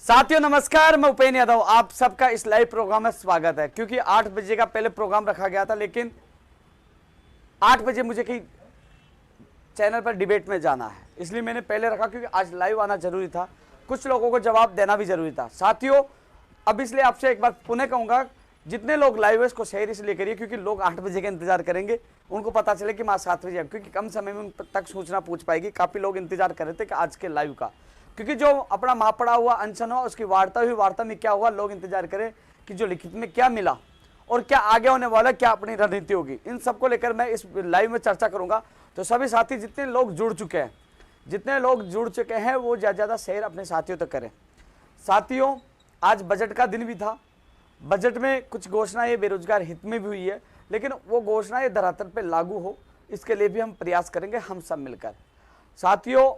साथियों नमस्कार, मैं उपेंद्र यादव, आप सबका इस लाइव प्रोग्राम में स्वागत है। क्योंकि 8 बजे का पहले प्रोग्राम रखा गया था, लेकिन 8 बजे मुझे कहीं चैनल पर डिबेट में जाना है, इसलिए मैंने पहले रखा, क्योंकि आज लाइव आना जरूरी था, कुछ लोगों को जवाब देना भी जरूरी था। साथियों अब इसलिए आपसे एक बार पुनः कहूंगा, जितने लोग लाइव है इसको शेयर इसलिए करिए क्योंकि लोग 8 बजे का इंतजार करेंगे, उनको पता चले कि मैं 7 बजे, क्योंकि कम समय में उन तक सूचना पहुंच पाएगी। काफी लोग इंतजार कर रहे थे कि आज के लाइव का, क्योंकि जो अपना मापड़ा हुआ अनशन हुआ, उसकी वार्ता हुई, वार्ता में क्या हुआ, लोग इंतजार करें कि जो लिखित में क्या मिला और क्या आगे होने वाला, क्या अपनी रणनीति होगी, इन सबको लेकर मैं इस लाइव में चर्चा करूंगा। तो सभी साथी जितने लोग जुड़ चुके हैं, वो ज्यादा शेयर अपने साथियों तक करें। साथियों आज बजट का दिन भी था, बजट में कुछ घोषणाएं बेरोजगार हित में भी हुई है, लेकिन वो घोषणाएं धरातल पे लागू हो, इसके लिए भी हम प्रयास करेंगे, हम सब मिलकर। साथियों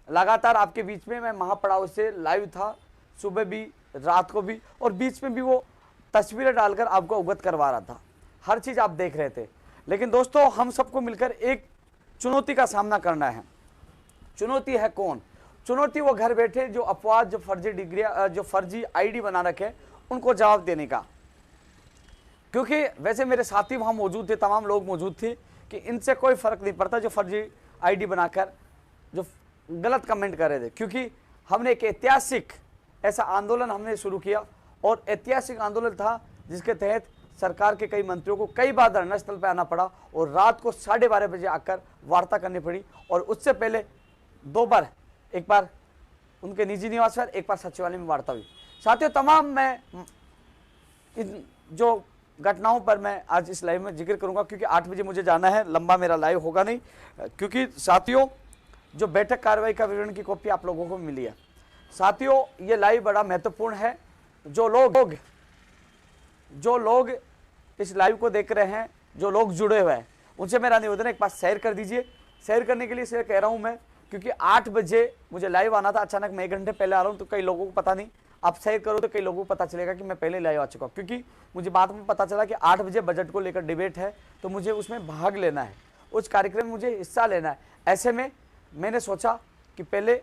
लगातार आपके बीच में मैं महापड़ाव से लाइव था, सुबह भी रात को भी, और बीच में भी वो तस्वीरें डालकर आपको अवगत करवा रहा था, हर चीज आप देख रहे थे। लेकिन दोस्तों हम सबको मिलकर एक चुनौती का सामना करना है। चुनौती है कौन? चुनौती वो घर बैठे जो अपवाद, जो फर्जी डिग्रियां, जो फर्जी आईडी बना रखे, उनको जवाब देने का। क्योंकि वैसे मेरे साथी वहां मौजूद थे, तमाम लोग मौजूद थे कि इनसे कोई फर्क नहीं पड़ता जो फर्जी आईडी बनाकर जो गलत कमेंट कर रहे थे। क्योंकि हमने एक ऐतिहासिक ऐसा आंदोलन हमने शुरू किया, और ऐतिहासिक आंदोलन था जिसके तहत सरकार के कई मंत्रियों को कई बार धरना स्थल पर आना पड़ा, और रात को 12:30 बजे आकर वार्ता करनी पड़ी, और उससे पहले 2 बार, एक बार उनके निजी निवास पर, एक बार सचिवालय में वार्ता हुई। साथियों तमाम मैं इन जो घटनाओं पर मैं आज इस लाइव में जिक्र करूंगा, क्योंकि 8 बजे मुझे जाना है, लंबा मेरा लाइव होगा नहीं। क्योंकि साथियों जो बैठक कार्रवाई का विवरण की कॉपी आप लोगों को मिली है। साथियों ये लाइव बड़ा महत्वपूर्ण है। जो लोग इस लाइव को देख रहे हैं, जो लोग जुड़े हुए हैं, उनसे मेरा निवेदन है एक बार शेयर कर दीजिए। शेयर करने के लिए शेयर कह रहा हूं मैं, क्योंकि 8 बजे मुझे लाइव आना था, अचानक मैं 1 घंटे पहले आ रहा हूं, तो कई लोगों को पता नहीं। आप शेयर करो तो कई लोगों को पता चलेगा कि मैं पहले लाइव आ चुका हूं, क्योंकि मुझे बाद में पता चला कि 8 बजे बजट को लेकर डिबेट है, तो मुझे उसमें भाग लेना है, उस कार्यक्रम में मुझे हिस्सा लेना है। ऐसे में मैंने सोचा कि पहले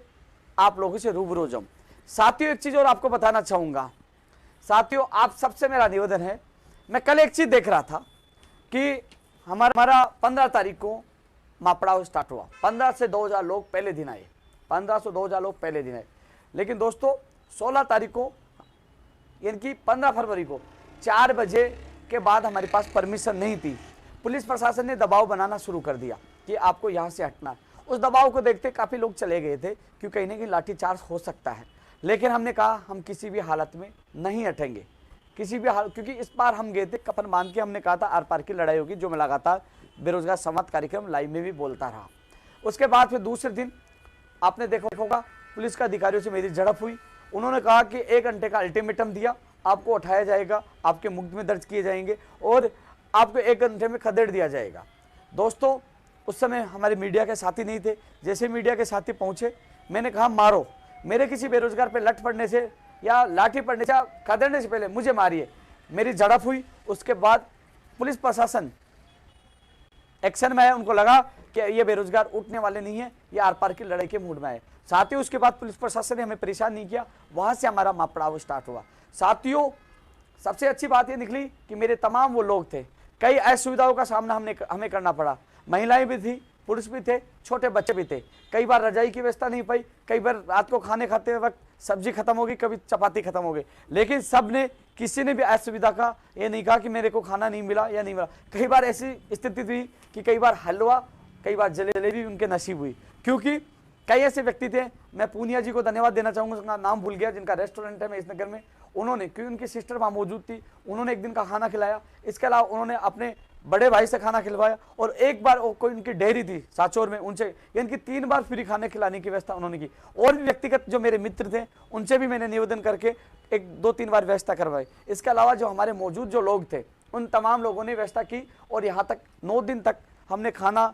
आप लोगों से रूबरू जाऊं। साथियों एक चीज और आपको बताना चाहूंगा। साथियों आप सबसे मेरा निवेदन है, मैं कल एक चीज देख रहा था कि हमारा 15 तारीख को मापड़ाव स्टार्ट हुआ, 15 से 2000 लोग पहले दिन आए, 15 से 2000 लोग पहले दिन आए। लेकिन दोस्तों 16 तारीख को, यानी कि 15 फरवरी को 4 बजे के बाद हमारे पास परमिशन नहीं थी। पुलिस प्रशासन ने दबाव बनाना शुरू कर दिया कि आपको यहाँ से हटना है। उस दबाव को देखते काफी लोग चले गए थे, क्योंकि कहीं ना कहीं लाठीचार्ज हो सकता है। लेकिन हमने कहा हम किसी भी हालत में नहीं हटेंगे, किसी भी हाल, क्योंकि इस बार हम गए थे कफन बांध के, हमने कहा था आर पार की लड़ाई होगी, जो मैं लगातार बेरोजगार संवाद कार्यक्रम लाइव में भी बोलता रहा। उसके बाद फिर दूसरे दिन आपने देखा होगा पुलिस के अधिकारियों से मेरी झड़प हुई। उन्होंने कहा कि 1 घंटे का अल्टीमेटम दिया, आपको उठाया जाएगा, आपके मुकदमे में दर्ज किए जाएंगे और आपको 1 घंटे में खदेड़ दिया जाएगा। दोस्तों उस समय हमारे मीडिया के साथी नहीं थे। जैसे मीडिया के साथी पहुंचे, मैंने कहा मारो, मेरे किसी बेरोजगार पे लठ पड़ने से या लाठी पड़ने से, खदेड़ने से पहले मुझे मारिए। मेरी झड़प हुई। उसके बाद पुलिस प्रशासन एक्शन में है, उनको लगा कि ये बेरोजगार उठने वाले नहीं है, ये आर पार की लड़ाई के मूड में है। साथियों उसके बाद पुलिस प्रशासन ने हमें परेशान नहीं किया, वहां से हमारा मापड़ाव स्टार्ट हुआ। साथियों सबसे अच्छी बात ये निकली कि मेरे तमाम वो लोग थे, कई असुविधाओं का सामना हमें करना पड़ा। महिलाएं भी थी, पुरुष भी थे, छोटे बच्चे भी थे। कई बार रजाई की व्यवस्था नहीं पाई, कई बार रात को खाने खाते वक्त सब्जी खत्म हो गई, कभी चपाती खत्म हो गई। लेकिन सब ने, किसी ने भी असुविधा का ये नहीं कहा कि मेरे को खाना नहीं मिला या नहीं मिला। कई बार ऐसी स्थिति थी कि कई बार हलवा, कई बार जलेबी उनके नसीब हुई। क्योंकि कई ऐसे व्यक्ति थे, मैं पूनिया जी को धन्यवाद देना चाहूंगा, उनका नाम भूल गया, जिनका रेस्टोरेंट है इस नगर में, उन्होंने, क्योंकि उनकी सिस्टर वहां मौजूद थी, उन्होंने एक दिन का खाना खिलाया। इसके अलावा उन्होंने अपने बड़े भाई से खाना खिलवाया, और एक बार कोई उनकी डेयरी थी साचौर में, उनसे यानी कि 3 बार फ्री खाने खिलाने की व्यवस्था उन्होंने की। और भी व्यक्तिगत जो मेरे मित्र थे, उनसे भी मैंने निवेदन करके 1-2-3 बार व्यवस्था करवाई। इसके अलावा जो हमारे मौजूद जो लोग थे, उन तमाम लोगों ने व्यवस्था की, और यहाँ तक 9 दिन तक हमने खाना,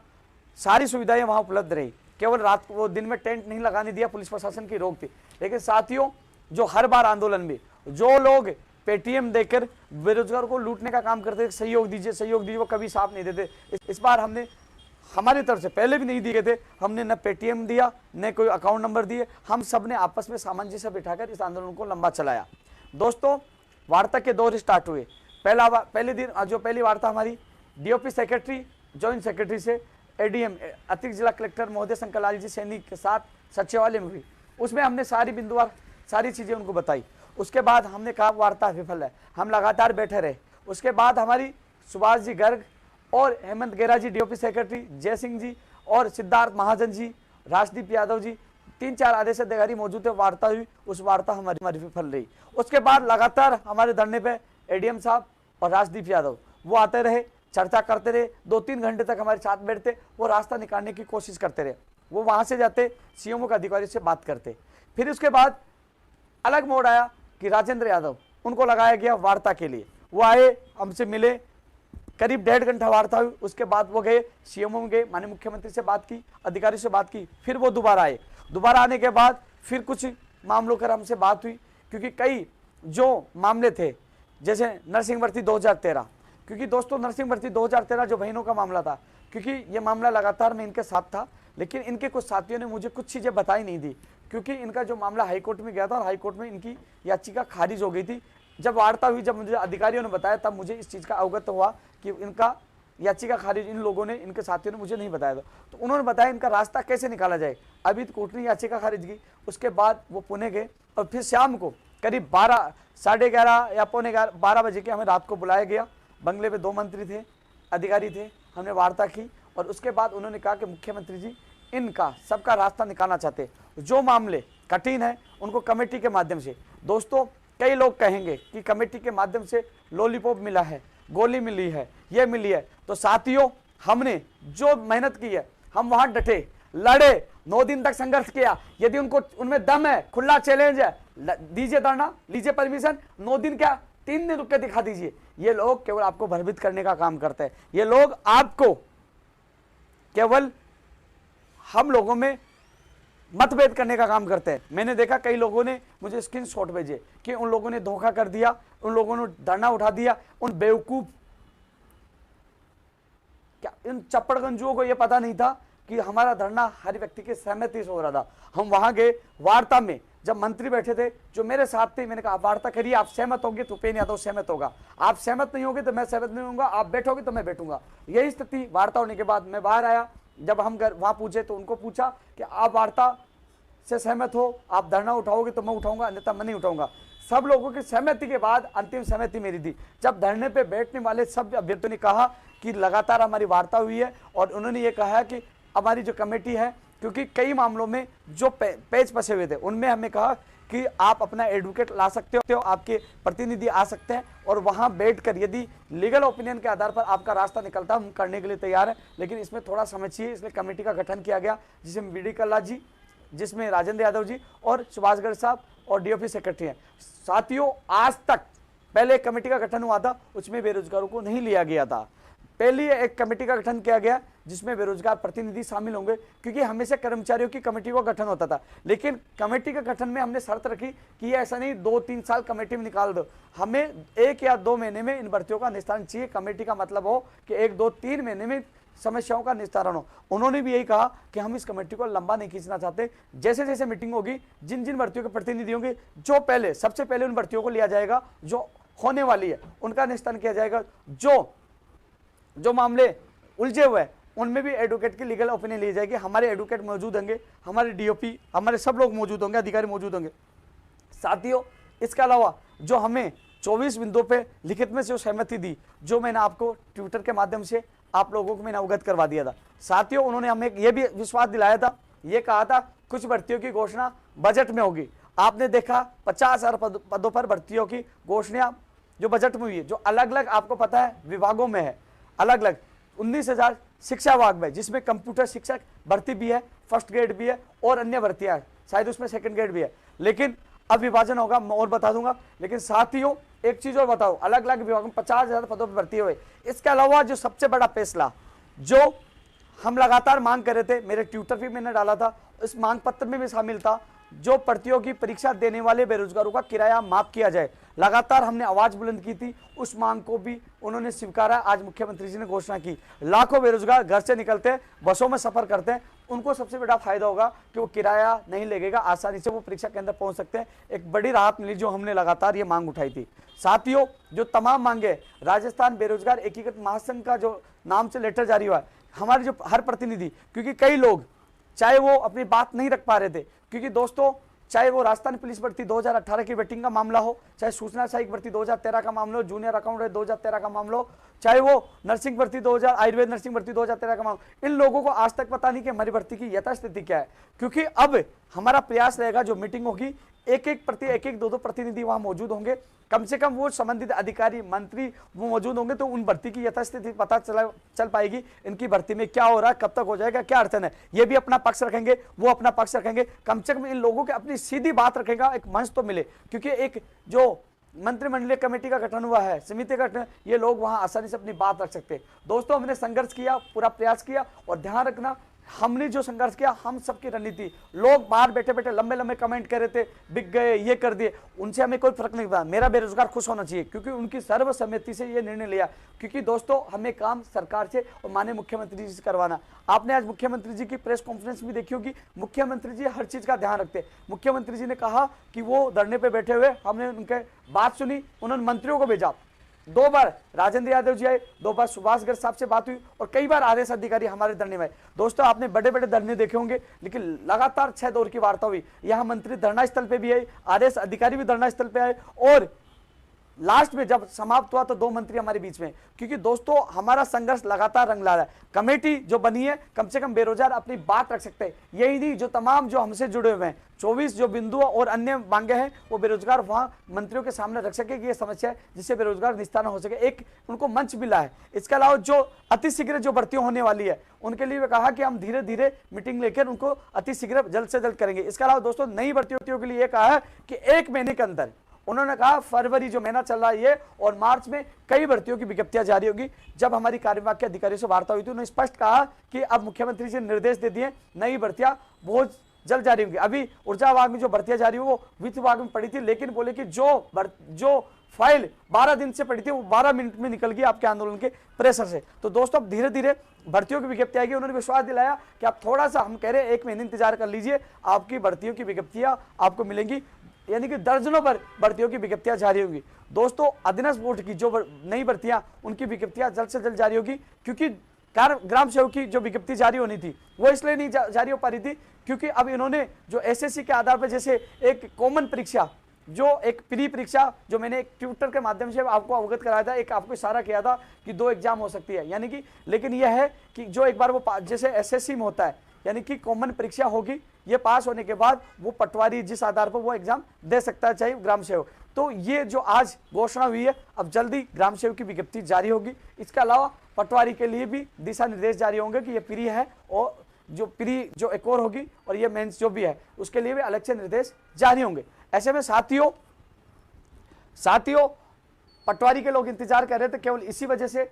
सारी सुविधाएं वहां उपलब्ध रही। केवल रात को, वो दिन में टेंट नहीं लगाने दिया, पुलिस प्रशासन की रोक थी। लेकिन साथियों जो हर बार आंदोलन में जो लोग पेटीएम देकर बेरोजगार को लूटने का काम करते थे, सहयोग दीजिए, वो कभी साथ नहीं देते। इस बार हमने हमारी तरफ से पहले भी नहीं दिए गए थे, हमने न पेटीएम दिया न कोई अकाउंट नंबर दिए, हम सब ने आपस में सामंजस्य बिठाकर इस आंदोलन को लंबा चलाया। दोस्तों, वार्ता के दौर स्टार्ट हुए। पहले दिन जो पहली वार्ता हमारी डीओपी सेक्रेटरी, जॉइंट सेक्रेटरी से एडीएम अतिरिक्त जिला कलेक्टर महोदय शंकर लाल जी सैनी के साथ सचिवालय में हुई। उसमें हमने सारी बिंदुवार सारी चीज़ें उनको बताई। उसके बाद हमने कहा वार्ता विफल है, हम लगातार बैठे रहे। उसके बाद हमारी सुभाष जी गर्ग और हेमंत गेरा जी डीओपी सेक्रेटरी, जय सिंह जी और सिद्धार्थ महाजन जी, राजदीप यादव जी, 3-4 आदेश अधिकारी मौजूद थे। वार्ता हुई, उस वार्ता हमारी विफल रही। उसके बाद लगातार हमारे धरने पे एडीएम साहब और राजदीप यादव वो आते रहे, चर्चा करते रहे, 2-3 घंटे तक हमारे साथ बैठते, वो रास्ता निकालने की कोशिश करते रहे। वो वहाँ से जाते, सीएमओ के अधिकारी से बात करते। फिर उसके बाद अलग मोड़ आया कि राजेंद्र यादव, उनको लगाया गया वार्ता के लिए। वो आए, हमसे मिले, करीब 1.5 घंटा वार्ता हुई। उसके बाद वो गए सीएमओ में, गए, माननीय मुख्यमंत्री से बात की, अधिकारी से बात की। फिर वो दोबारा आए। दोबारा आने के बाद फिर कुछ मामलों पर हमसे बात हुई, क्योंकि कई जो मामले थे, जैसे नर्सिंग भर्ती 2013, क्योंकि दोस्तों नर्सिंग भर्ती 2013 जो बहनों का मामला था, क्योंकि ये मामला लगातार मैं इनके साथ था, लेकिन इनके कुछ साथियों ने मुझे कुछ चीज़ें बताई नहीं दी, क्योंकि इनका जो मामला हाईकोर्ट में गया था और हाईकोर्ट में इनकी याचिका खारिज हो गई थी। जब वार्ता हुई, जब मुझे अधिकारियों ने बताया, तब मुझे इस चीज़ का अवगत हुआ कि इनका याचिका खारिज इन लोगों ने, इनके साथियों ने मुझे नहीं बताया था। तो उन्होंने बताया इनका रास्ता कैसे निकाला जाए। अभी तो कोर्ट ने याचिका खारिज की। उसके बाद वो पुणे गए और फिर शाम को करीब 12, 11:30 या 12 बजे के हमें रात को बुलाया गया। बंगले पे 2 मंत्री थे, अधिकारी थे, हमने वार्ता की। और उसके बाद उन्होंने कहा कि मुख्यमंत्री जी, इनका सबका रास्ता निकालना चाहते, जो मामले कठिन है उनको कमेटी के माध्यम से। दोस्तों, कई लोग कहेंगे कि कमेटी के माध्यम से लॉलीपॉप मिला है, गोली मिली है, ये मिली है। तो साथियों, हमने जो मेहनत की है, हम वहां डटे, लड़े, 9 दिन तक संघर्ष किया। यदि उनको उनमें दम है, खुला चैलेंज है, दीजिए धरना, लीजिए परमिशन, 9 दिन क्या 3 दिन रुक के दिखा दीजिए। ये लोग केवल आपको भयभीत करने का काम करते हैं। ये लोग आपको केवल हम लोगों में मतभेद करने का काम करते हैं। मैंने देखा कई लोगों ने मुझे स्क्रीनशॉट भेजे कि उन लोगों ने धोखा कर दिया, उन लोगों ने धरना उठा दिया। उन बेवकूफ, क्या इन चप्पड़गंजुओं को यह पता नहीं था कि हमारा धरना हर व्यक्ति की सहमति से हो रहा था। हम वहां गए वार्ता में, जब मंत्री बैठे थे जो मेरे साथ थे, मैंने कहा आप वार्ता करिए, आप सहमत होंगे तो उपेंद्र यादव सहमत होगा, आप सहमत नहीं होंगे तो मैं सहमत नहीं होऊंगा, आप बैठोगे तो मैं बैठूंगा। यही स्थिति। वार्ता होने के बाद मैं बाहर आया, जब हम वहां पूछे तो उनको पूछा कि आप वार्ता से सहमत हो, आप धरना उठाओगे तो मैं उठाऊंगा, अन्यथा मैं नहीं उठाऊंगा। सब लोगों की सहमति के बाद अंतिम सहमति मेरी थी। जब धरने पे बैठने वाले सब अभ्यर्थियों ने कहा कि लगातार हमारी वार्ता हुई है, और उन्होंने ये कहा कि हमारी जो कमेटी है, क्योंकि कई मामलों में जो पेज फंसे हुए थे, उनमें हमें कहा कि आप अपना एडवोकेट ला सकते हो, आपके प्रतिनिधि आ सकते हैं, और वहां बैठकर यदि लीगल ओपिनियन के आधार पर आपका रास्ता निकलता, हम करने के लिए तैयार हैं। लेकिन इसमें थोड़ा समय चाहिए, इसलिए कमेटी का गठन किया गया, जिसमें बीडी कल्ला जी, जिसमें राजेंद्र यादव जी और सुभाष गर्ग साहब और डीओपी सेक्रेटरी हैं। साथियों, आज तक पहले एक कमेटी का गठन हुआ था, उसमें बेरोजगारों को नहीं लिया गया था। पहली एक कमेटी का गठन किया गया जिसमें बेरोजगार प्रतिनिधि शामिल होंगे, क्योंकि हमेशा कर्मचारियों की कमेटी का गठन होता था। लेकिन कमेटी के गठन में हमने शर्त रखी कि ऐसा नहीं 2-3 साल कमेटी में निकाल दो, हमें 1 या 2 महीने में इन भर्तियों का निस्तारण चाहिए। कमेटी का मतलब हो कि 1-2-3 महीने में समस्याओं का निस्तारण हो। उन्होंने भी यही कहा कि हम इस कमेटी को लंबा नहीं खींचना चाहते। जैसे जैसे मीटिंग होगी, जिन जिन भर्तियों के प्रतिनिधि होंगे, जो पहले सबसे पहले उन भर्तियों को लिया जाएगा जो होने वाली है, उनका निस्तारण किया जाएगा। जो मामले उलझे हुए हैं उनमें भी एडवोकेट की लीगल ओपिनियन ली जाएगी। हमारे एडवोकेट मौजूद होंगे, हमारे डीओपी, हमारे सब लोग मौजूद होंगे, अधिकारी मौजूद होंगे। साथियों, इसके अलावा जो हमें 24 बिंदुओं पे लिखित में से सहमति दी, जो मैंने आपको ट्विटर के माध्यम से आप लोगों को मैंने अवगत करवा दिया था। साथियों, उन्होंने हमें यह भी विश्वास दिलाया था, ये कहा था कुछ भर्तियों की घोषणा बजट में होगी। आपने देखा 50,000 पदों पर भर्तियों की घोषणा जो बजट में हुई है, जो अलग अलग आपको पता है विभागों में है, अलग अलग 19,000 शिक्षा विभाग में, जिसमें कंप्यूटर शिक्षक भर्ती भी है, फर्स्ट ग्रेड भी है और अन्य भर्तियां हैं, शायद उसमें सेकंड ग्रेड भी है। लेकिन अब विभाजन होगा, मैं और बता दूंगा। लेकिन साथियों, एक चीज और बताओ, अलग अलग विभागों में 50,000 पदों पर भर्ती हुए। इसके अलावा जो सबसे बड़ा फैसला जो हम लगातार मांग कर रहे थे, मेरे ट्विटर पे मैंने डाला था, इस मांग पत्र में भी शामिल था, जो भर्तियों की परीक्षा देने वाले बेरोजगारों का किराया माफ किया जाए। लगातार हमने आवाज बुलंद की थी, उस मांग को भी उन्होंने स्वीकारा। आज मुख्यमंत्री जी ने घोषणा की, लाखों बेरोजगार घर से निकलते हैं, बसों में सफर करते हैं, उनको सबसे बड़ा फायदा होगा कि वो किराया नहीं लगेगा, आसानी से वो परीक्षा केंद्र पहुंच सकते हैं। एक बड़ी राहत मिली जो हमने लगातार ये मांग उठाई थी। साथियों, जो तमाम मांगे, राजस्थान बेरोजगार एकीकृत महासंघ का जो नाम से लेटर जारी हुआ है, हमारे जो हर प्रतिनिधि, क्योंकि कई लोग चाहे वो अपनी बात नहीं रख पा रहे थे, क्योंकि दोस्तों चाहे वो राजस्थान पुलिस भर्ती 2018 की वेटिंग का मामला हो, चाहे सूचना सहायक भर्ती 2013 का मामला हो, जूनियर अकाउंटेंट 2013 का मामला हो, चाहे वो नर्सिंग भर्ती 2000 आयुर्वेद नर्सिंग भर्ती 2013 का मामला, इन लोगों को आज तक पता नहीं कि हमारी भर्ती की यथास्थिति क्या है। क्योंकि अब हमारा प्रयास रहेगा, जो मीटिंग होगी एक एक दो प्रतिनिधि वहां मौजूद होंगे, कम से कम वो संबंधित अधिकारी मंत्री वो मौजूद होंगे, तो उन भर्ती की यथास्थिति पता चल पाएगी, इनकी भर्ती में क्या हो रहा है, कब तक हो जाएगा, क्या अड़चन है, ये भी अपना पक्ष रखेंगे, वो अपना पक्ष रखेंगे। कम से कम इन लोगों के अपनी सीधी बात रखेगा, एक मंच तो मिले, क्योंकि एक जो मंत्रिमंडलीय कमेटी का गठन हुआ है, समिति का गठन, ये लोग वहां आसानी से अपनी बात रख सकते हैं। दोस्तों, हमने संघर्ष किया, पूरा प्रयास किया, और ध्यान रखना हमने जो संघर्ष किया, हम सबकी रणनीति, लोग बाहर बैठे बैठे लंबे लंबे कमेंट कर रहे थे, बिक गए, ये कर दिए, उनसे हमें कोई फर्क नहीं पड़ा। मेरा बेरोजगार खुश होना चाहिए, क्योंकि उनकी सर्वसम्मति से ये निर्णय लिया। क्योंकि दोस्तों, हमें काम सरकार से और माननीय मुख्यमंत्री जी से करवाना। आपने आज मुख्यमंत्री जी की प्रेस कॉन्फ्रेंस भी देखी होगी, मुख्यमंत्री जी हर चीज का ध्यान रखते हैं। मुख्यमंत्री जी ने कहा कि वो धरने पे बैठे हुए, हमने उनके बात सुनी, उन्होंने मंत्रियों को भेजा, 2 बार राजेंद्र यादव जी आए, 2 बार सुभाष गर्ग साहब से बात हुई, और कई बार आदेश अधिकारी हमारे धरने में आए। दोस्तों, आपने बड़े बड़े धरने देखे होंगे, लेकिन लगातार 6 दौर की वार्ता हुई। यहाँ मंत्री धरना स्थल पे भी आए, आदेश अधिकारी भी धरना स्थल पे आए, और लास्ट में जब समाप्त हुआ तो 2 मंत्री हमारे बीच में। क्योंकि दोस्तों, हमारा संघर्ष लगातार रंग ला रहा है। कमेटी जो बनी है, कम से कम बेरोजगार अपनी बात रख सकते हैं। यही नहीं, जो तमाम जो हमसे जुड़े हुए हैं, 24 जो बिंदु और अन्य मांगे हैं, वो बेरोजगार वहां मंत्रियों के सामने रख सके कि ये समस्या है, जिससे बेरोजगार निस्तारण हो सके। एक उनको मंच मिला है। इसके अलावा जो अतिशीघ्र जो भर्ती होने वाली है, उनके लिए कहा कि हम धीरे धीरे मीटिंग लेकर उनको अतिशीघ्र जल्द से जल्द करेंगे। इसके अलावा दोस्तों, नई भर्तियों के लिए कहा है कि 1 महीने के अंदर, उन्होंने कहा फरवरी जो महीना चल रहा है ये, और मार्च में कई भर्तियों की विज्ञप्तियां जारी होगी। जब हमारी कार्यविभाग के अधिकारियों से वार्ता हुई थी, उन्होंने स्पष्ट कहा कि अब मुख्यमंत्री जी ने निर्देश दे दिए, नई भर्तियां बहुत जल्द जारी होंगी। अभी ऊर्जा विभाग में जो भर्तियां जारी हुई वो वित्त विभाग में पड़ी थी, लेकिन बोले कि जो फाइल 12 दिन से पड़ी थी वो 12 मिनट में निकल गई आपके आंदोलन के प्रेशर से। तो दोस्तों, अब धीरे धीरे भर्तियों की विज्ञप्ति आएगी। उन्होंने विश्वास दिलाया कि आप थोड़ा सा, हम कह रहे हैं 1 महीने इंतजार कर लीजिए, आपकी भर्तियों की विज्ञप्तियां आपको मिलेंगी, यानी कि दर्जनों पर भर्तियों की विज्ञप्तियां जारी होंगी। दोस्तों, अधीनस्थ बोर्ड की जो नई भर्तियां, उनकी विज्ञप्तियां जल्द से जल्द जारी होगी। क्योंकि ग्राम सेवक की जो विज्ञप्ति जारी होनी थी वो इसलिए नहीं जारी हो पा रही थी, क्योंकि अब इन्होंने जो एसएससी के आधार पर, जैसे एक कॉमन परीक्षा, जो एक प्री परीक्षा, जो मैंने एक ट्विटर के माध्यम से आपको अवगत कराया था, एक आपको इशारा किया था कि 2 एग्जाम हो सकती है, यानी कि, लेकिन यह है कि जो एक बार वो जैसे एसएससी में होता है, यानी कि कॉमन परीक्षा होगी, ये पास होने के बाद वो पटवारी जिस आधार पर वो एग्जाम दे सकता है, चाहे ग्राम सेवक। तो ये जो आज घोषणा हुई है, अब जल्दी ग्राम सेवक की विज्ञप्ति जारी होगी। इसके अलावा पटवारी के लिए भी दिशा निर्देश जारी होंगे कि ये प्री है, और जो प्री जो एक और होगी, और ये मेंस जो भी है, उसके लिए भी अलग से निर्देश जारी होंगे। ऐसे में साथियों, पटवारी के लोग इंतजार कर रहे थे केवल इसी वजह से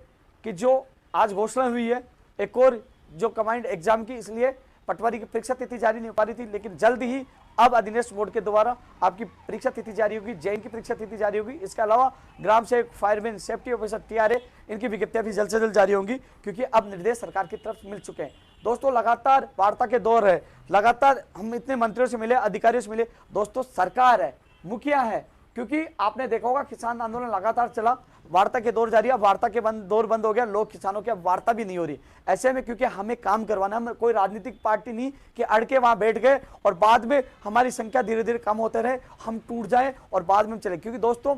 कि जो आज घोषणा हुई है एक और जो कमांड एग्जाम की, इसलिए पटवारी की परीक्षा तिथि जारी नहीं हो पा रही थी। लेकिन जल्द ही अब अधीनस्थ बोर्ड के द्वारा आपकी परीक्षा तिथि जारी होगी, जैन की परीक्षा तिथि जारी होगी। इसके अलावा ग्राम सेवक, फायरमैन, सेफ्टी ऑफिसर, टीआरए, इनकी विज्ञप्तियां भी जल्द से जल्द जारी होंगी, क्योंकि अब निर्देश सरकार की तरफ मिल चुके हैं। दोस्तों, लगातार वार्ता के दौर है, लगातार हम इतने मंत्रियों से मिले, अधिकारियों से मिले। दोस्तों, सरकार है, मुखिया है, क्योंकि आपने देखा होगा किसान आंदोलन लगातार चला, वार्ता के दौर जारी है, वार्ता के दौर बंद हो गया, लोग किसानों की अब वार्ता भी नहीं हो रही। ऐसे में क्योंकि हमें काम करवाना, हम कोई राजनीतिक पार्टी नहीं कि अड़के वहां बैठ गए और बाद में हमारी संख्या धीरे धीरे कम होते रहे, हम टूट जाए और बाद में चले। क्योंकि दोस्तों,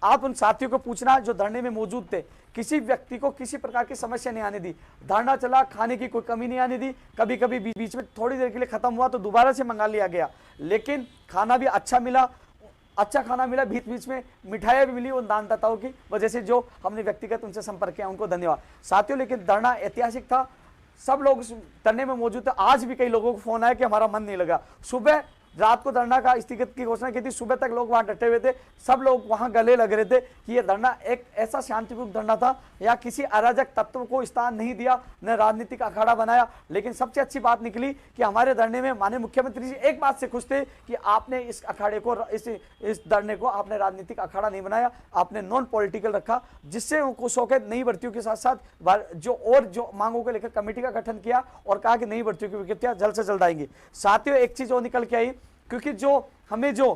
आप उन साथियों को पूछना जो धरने में मौजूद थे, किसी व्यक्ति को किसी प्रकार की समस्या नहीं आने दी, धरना चला, खाने की कोई कमी नहीं आने दी। कभी कभी बीच में थोड़ी देर के लिए खत्म हुआ तो दोबारा से मंगा लिया गया, लेकिन खाना भी अच्छा मिला, अच्छा खाना मिला, बीच बीच में मिठाइयाँ भी मिली उन दानदाताओं की वजह से, जो हमने व्यक्तिगत उनसे संपर्क किया, उनको धन्यवाद साथियों। लेकिन धरना ऐतिहासिक था, सब लोग धरने में मौजूद थे। आज भी कई लोगों को फोन आया कि हमारा मन नहीं लगा। सुबह रात को धरना का स्थगित की घोषणा की थी, सुबह तक लोग वहां डटे हुए थे, सब लोग वहां गले लग रहे थे कि यह धरना एक ऐसा शांतिपूर्ण धरना था या किसी अराजक तत्व को स्थान नहीं दिया, न राजनीतिक अखाड़ा बनाया। लेकिन सबसे अच्छी बात निकली कि हमारे धरने में माननीय मुख्यमंत्री जी एक बात से खुश थे कि आपने इस अखाड़े को, इस धरने को आपने राजनीतिक अखाड़ा नहीं बनाया, आपने नॉन पॉलिटिकल रखा, जिससे उनको शौकत नई भर्तियों के साथ साथ जो मांगों को लेकर कमेटी का गठन किया और कहा कि नई भर्तियों की विज्ञप्तियां जल्द से जल्द आएंगी। साथियों, एक चीज और निकल के आई, क्योंकि जो हमें जो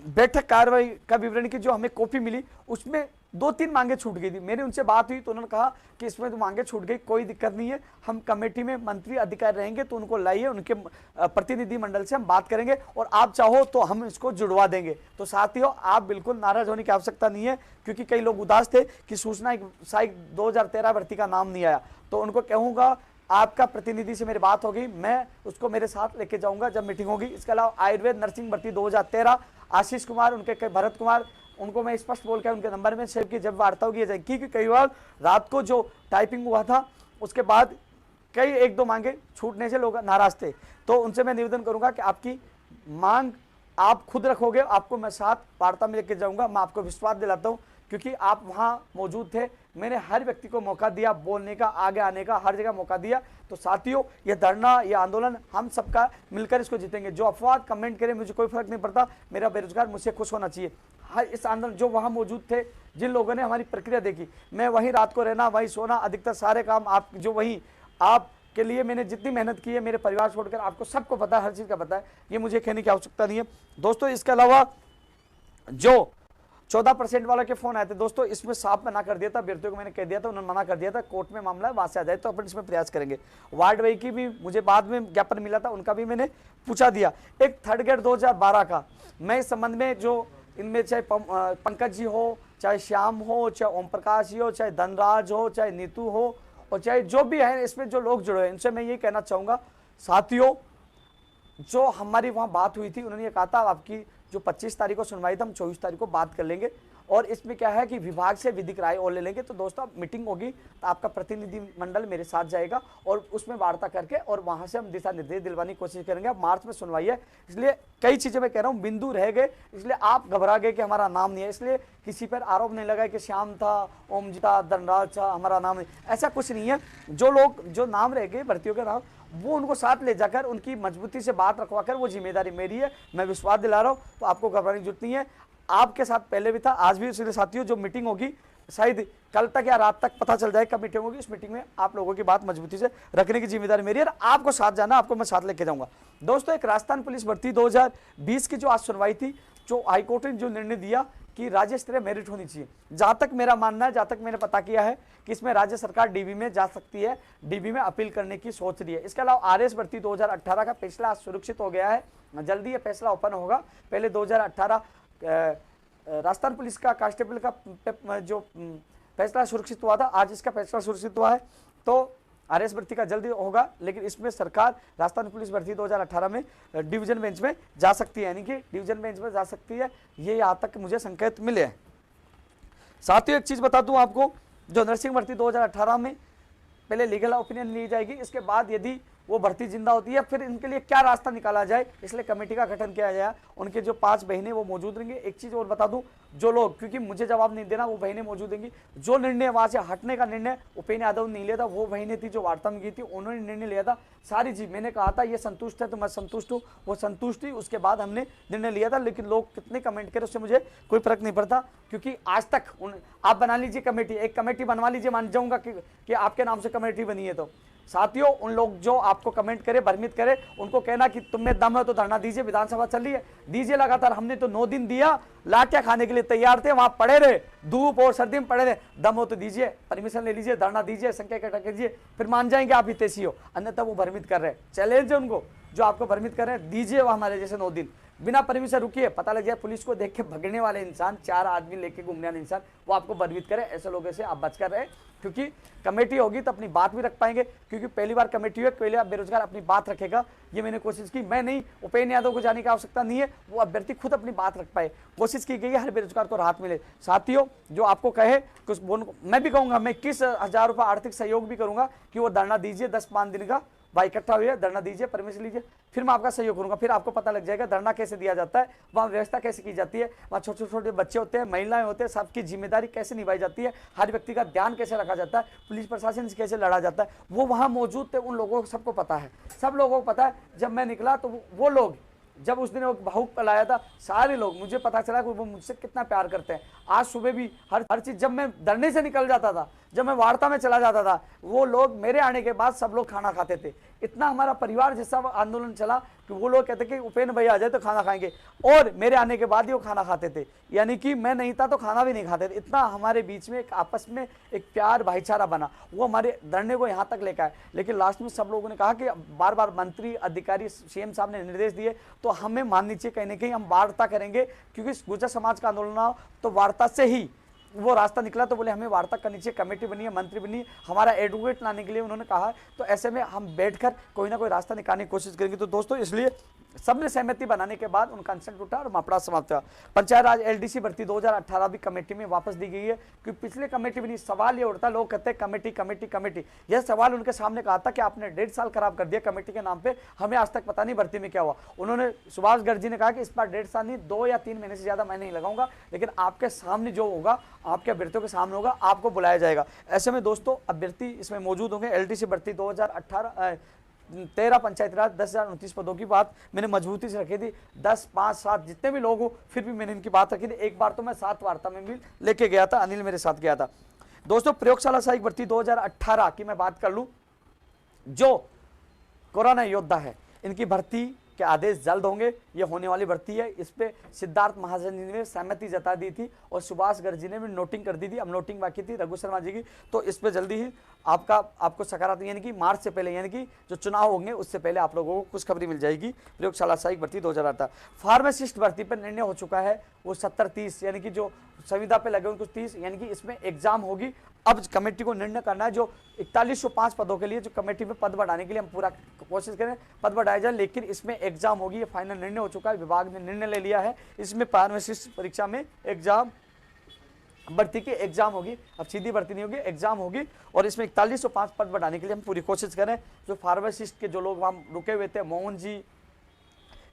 बैठक कार्रवाई का विवरण की जो हमें कॉपी मिली, उसमें 2-3 मांगे छूट गई थी। मेरी उनसे बात हुई तो उन्होंने कहा कि इसमें तो मांगे छूट गई, कोई दिक्कत नहीं है, हम कमेटी में मंत्री अधिकारी रहेंगे तो उनको लाइए, उनके प्रतिनिधि मंडल से हम बात करेंगे और आप चाहो तो हम इसको जुड़वा देंगे। तो साथियों, आप बिल्कुल नाराज होने की आवश्यकता नहीं है, क्योंकि कई लोग उदास थे कि सूचना सहायक 2013 भर्ती का नाम नहीं आया। तो उनको कहूंगा, आपका प्रतिनिधि से मेरी बात होगी, मैं उसको मेरे साथ लेके जाऊंगा जब मीटिंग होगी। इसके अलावा आयुर्वेद नर्सिंग भर्ती 2013, आशीष कुमार, उनके भरत कुमार, उनको मैं स्पष्ट बोल के उनके नंबर में सेव की जब वार्ता होगी क्योंकि कई बार रात को जो टाइपिंग हुआ था उसके बाद कई 1-2 मांगे छूटने से लोग नाराज थे। तो उनसे मैं निवेदन करूंगा कि आपकी मांग आप खुद रखोगे, आपको मैं साथ वार्ता में लेके जाऊंगा। मैं आपको विश्वास दिलाता हूं क्योंकि आप वहां मौजूद थे, मैंने हर व्यक्ति को मौका दिया बोलने का, आगे आने का, हर जगह मौका दिया। तो साथियों, ये धरना, ये आंदोलन हम सबका मिलकर इसको जीतेंगे। जो अफवाह कमेंट करे मुझे कोई फर्क नहीं पड़ता, मेरा बेरोजगार मुझसे खुश होना चाहिए। हर इस आंदोलन जो वहां मौजूद थे, जिन लोगों ने हमारी प्रक्रिया देखी, मैं वहीं रात को रहना, वहीं सोना, अधिकतर सारे काम आप जो वहीं आप के लिए मैंने जितनी मेहनत की है, मेरे परिवार छोड़कर आपको सबको पता है, हर चीज का पता है, ये मुझे कहने की आवश्यकता नहीं है। दोस्तों, इसके अलावा जो 14% वाला के फोन आए थे दोस्तों, इसमें साफ मना कर दिया था, अभ्यर्थियों को मैंने कह दिया था, उन्होंने मना कर दिया था, कोर्ट में मामला है, वहां से आ जाए तो अपन इसमें प्रयास करेंगे। वार्ड वाई की भी मुझे बाद में ज्ञापन मिला था, उनका भी मैंने पूछा दिया। एक थर्ड ग्रेड 2012 का, मैं इस संबंध में जो इनमें चाहे पंकज जी हो, चाहे श्याम हो, चाहे ओम प्रकाश जी हो, चाहे धनराज हो, चाहे नीतू हो, और चाहे जो भी है इसमें जो लोग जुड़े हैं, इनसे मैं ये कहना चाहूंगा, साथियों, जो हमारी वहां बात हुई थी, उन्होंने ये कहा था आपकी जो 25 तारीख को सुनवाई था, हम 24 तारीख को बात कर लेंगे, और इसमें क्या है कि विभाग से विधिक राय और ले लेंगे। तो दोस्तों, मीटिंग होगी तो आपका प्रतिनिधि मंडल मेरे साथ जाएगा और उसमें वार्ता करके और वहां से हम दिशा निर्देश दिलवाने की कोशिश करेंगे। अब मार्च में सुनवाई है, इसलिए कई चीजें मैं कह रहा हूं बिंदु रह गए, इसलिए आप घबरा गए कि हमारा नाम नहीं है, इसलिए किसी पर आरोप नहीं लगा कि श्याम था, ओम जी था, धनराज था, हमारा नाम नहीं, ऐसा कुछ नहीं है। जो लोग जो नाम रह गए भर्तियों के नाम, वो उनको साथ ले जाकर उनकी मजबूती से बात रखवाकर, वो जिम्मेदारी मेरी है, मैं विश्वास दिला रहा हूं। तो आपको घबराने की जरूरत नहीं है, आपके साथ पहले भी था, आज भी। इसलिए साथियों, जो मीटिंग होगी शायद कल तक या रात तक पता चल जाए कब मीटिंग होगी, इस मीटिंग में आप लोगों की बात मजबूती से रखने की जिम्मेदारी मेरी है, आपको साथ जाना, आपको मैं साथ लेके जाऊंगा। दोस्तों, एक राजस्थान पुलिस भर्ती 2020 की जो आज सुनवाई थी, जो हाईकोर्ट ने जो निर्णय दिया कि राज्य स्तरीय मेरिट होनी चाहिए, जहां तक मेरा मानना है, जहां तक मैंने पता किया है कि इसमें राज्य सरकार डीबी में जा सकती है, डीबी में अपील करने की सोच रही है। इसके अलावा आरएस भर्ती 2018 का फैसला सुरक्षित हो गया है, जल्दी ये फैसला ओपन होगा। पहले 2018 राजस्थान पुलिस का कांस्टेबल का जो फैसला सुरक्षित हुआ था, आज इसका फैसला सुरक्षित हुआ है, तो आरएस भर्ती का जल्दी होगा। लेकिन इसमें सरकार राजस्थान पुलिस भर्ती 2018 में डिवीजन बेंच में जा सकती है, यानी कि डिवीजन बेंच में जा सकती है, ये यहाँ तक मुझे संकेत मिले हैं। साथियों, एक चीज बता दूं आपको, जो नर्सिंग भर्ती 2018 में पहले लीगल ओपिनियन ली जाएगी, इसके बाद यदि वो भर्ती जिंदा होती है, फिर इनके लिए क्या रास्ता निकाला जाए, इसलिए कमेटी का गठन किया गया। उनके जो 5 बहनें वो मौजूद रहेंगे। एक चीज और बता दूं, जो लोग, क्योंकि मुझे जवाब नहीं देना, वो बहनें मौजूद रहेंगी। जो निर्णय वहां से हटने का निर्णय उपेन्द्र यादव ने लिया था, वो बहनें थी जो वार्ता में गई थी, उन्होंने निर्णय लिया था। सारी चीज मैंने कहा था ये संतुष्ट है तो मैं संतुष्ट हूँ, वो संतुष्ट थी, उसके बाद हमने निर्णय लिया था। लेकिन लोग कितने कमेंट करें उससे मुझे कोई फर्क नहीं पड़ता, क्योंकि आज तक आप बना लीजिए कमेटी, एक कमेटी बनवा लीजिए, मान जाऊंगा कि आपके नाम से कमेटी बनी है। तो साथियों, उन लोग जो आपको कमेंट करे, भ्रमित करे, उनको कहना कि तुम में दम है तो धरना दीजिए, विधानसभा चल रही है, दीजिए लगातार। हमने तो 9 दिन दिया, लाठियां खाने के लिए तैयार थे, वहां पड़े रहे, धूप और सर्दी में पड़े रहे। दम हो तो दीजिए, परमिशन ले लीजिए, धरना दीजिए, संख्या इकट्ठा कीजिए, फिर मान जाएंगे आप हितैषी हो। अन्यथा वो भ्रमित कर रहे हैं, चैलेंज है उनको, जो आपको भ्रमित कर रहे हैं, दीजिए वो हमारे जैसे 9 दिन बिना परमिशन रुकिए। पता लग जाए पुलिस को देख के भगने वाले इंसान, 4 आदमी लेके घूमने वाले इंसान, वो आपको भ्रमित करे, ऐसे लोगों से आप बचकर रहे। क्योंकि कमेटी होगी तो अपनी बात भी रख पाएंगे, क्योंकि पहली बार कमेटी हुई, पहली बार बेरोजगार अपनी बात रखेगा, ये मैंने कोशिश की। मैं नहीं, उपेन्द्र यादव को जाने की आवश्यकता नहीं है, वो अभ्यर्थी खुद अपनी बात रख पाए, कोशिश की गई है हर बेरोजगार को राहत मिले। साथियों, जो आपको कहे कुछ, मैं भी कहूंगा, मैं 21,000 रुपये आर्थिक सहयोग भी करूंगा कि वो धरना दीजिए 10-5 दिन का, भाई इकट्ठा हुए, धरना दीजिए, परमिशन लीजिए, फिर मैं आपका सहयोग करूंगा। फिर आपको पता लग जाएगा धरना कैसे दिया जाता है, वहाँ व्यवस्था कैसे की जाती है, वहाँ छोटे छोटे बच्चे होते हैं, महिलाएं होते हैं, सबकी जिम्मेदारी कैसे निभाई जाती है, हर व्यक्ति का ध्यान कैसे रखा जाता है, पुलिस प्रशासन से कैसे लड़ा जाता है, वो वहाँ मौजूद थे, उन लोगों को सबको पता है, सब लोगों को पता है। जब मैं निकला तो वो लोग, जब उस दिन वो भावुक पलाया था, सारे लोग, मुझे पता चला कि वो मुझसे कितना प्यार करते हैं। आज सुबह भी हर चीज, जब मैं धरने से निकल जाता था, जब मैं वार्ता में चला जाता था, वो लोग मेरे आने के बाद सब लोग खाना खाते थे। इतना हमारा परिवार जैसा आंदोलन चला कि वो लोग कहते कि उपेंद्र भाई आ जाए तो खाना खाएंगे, और मेरे आने के बाद ही वो खाना खाते थे, यानी कि मैं नहीं था तो खाना भी नहीं खाते थे। इतना हमारे बीच में एक आपस में एक प्यार भाईचारा बना, वो हमारे धरने को यहाँ तक लेकर आए। लेकिन लास्ट में सब लोगों ने कहा कि बार बार मंत्री, अधिकारी, सीएम साहब ने निर्देश दिए तो हमें मान नीचे कहीं ना कहीं हम वार्ता करेंगे, क्योंकि गुर्जर समाज का आंदोलन हो तो वार्ता से ही वो रास्ता निकला। तो बोले हमें वार्ता करनी चाहिए, कमेटी बनी है, मंत्री बनी है, हमारा एडवोकेट लाने के लिए उन्होंने कहा। तो ऐसे में हम बैठकर कोई ना कोई रास्ता निकालने की कोशिश करेंगे। तो दोस्तों, इसलिए सबने सहमति बनाने के बाद उनका कंसेंट उठा और मामला समाप्त हुआ। पंचायत राज एलडीसी भर्ती 2018 भी कमेटी में वापस दी गई है, क्योंकि पिछले कमेटी में नहीं। सवाल ये उठता, लोग कहते हैं कमेटी कमेटी कमेटी, यह सवाल उनके सामने कहा था कि आपने 1.5 साल खराब कर दिया कमेटी के नाम पे, हमें आज तक पता नहीं भर्ती में क्या हुआ। उन्होंने, सुभाष गर्ग जी ने कहा कि इस बार 1.5 साल नहीं, 2 या 3 महीने से ज्यादा मैं नहीं लगाऊंगा, लेकिन आपके सामने जो होगा, आपके अभ्यर्थियों के सामने होगा, आपको बुलाया जाएगा। ऐसे में दोस्तों अभ्यर्थी इसमें मौजूद होंगे। एलडीसी भर्ती 2013 पंचायती राज 10,029 पदों की बात मैंने मजबूती से रखी थी। 10, 5, 7 जितने भी लोग हो, फिर भी मैंने इनकी बात रखी थी। एक बार तो मैं 7 वार्ता में भी लेके गया था, अनिल मेरे साथ गया था। दोस्तों, प्रयोगशाला सहायक भर्ती 2018 की मैं बात कर लूं, जो कोरोना योद्धा है, इनकी भर्ती के आदेश जल्द होंगे। ये होने वाली भर्ती है, इस पे सिद्धार्थ महाजन जी ने सहमति जता दी थी और सुभाष गर्ग जी ने भी नोटिंग कर दी थी। अब नोटिंग बाकी थी रघु शर्मा जी की, तो इस पे जल्दी ही आपको सकारात्मक, यानी कि मार्च से पहले, यानी कि जो चुनाव होंगे उससे पहले आप लोगों को खुशखबरी मिल जाएगी। प्रयोगशाला सहायक भर्ती 2018। फार्मासिस्ट भर्ती पर निर्णय हो चुका है, वो 70-30, यानी कि जो संविदा पे लगे उनको 30, यानी कि इसमें एग्जाम होगी। अब कमेटी को निर्णय करना है, जो 4105 पदों के लिए जो कमेटी में पद बढ़ाने के लिए हम पूरा कोशिश करें, पद बढ़ाए जाए, लेकिन इसमें एग्जाम होगी। ये फाइनल निर्णय हो चुका है, विभाग ने निर्णय ले लिया है। इसमें फार्मासिस्ट परीक्षा में एग्जाम, भर्ती की एग्जाम होगी, अब सीधी भर्ती नहीं होगी, एग्जाम होगी। और इसमें 4105 पद बढ़ाने के लिए हम पूरी कोशिश करें। जो फार्मासिस्ट के जो लोग वहाँ रुके हुए थे, मोहन जी,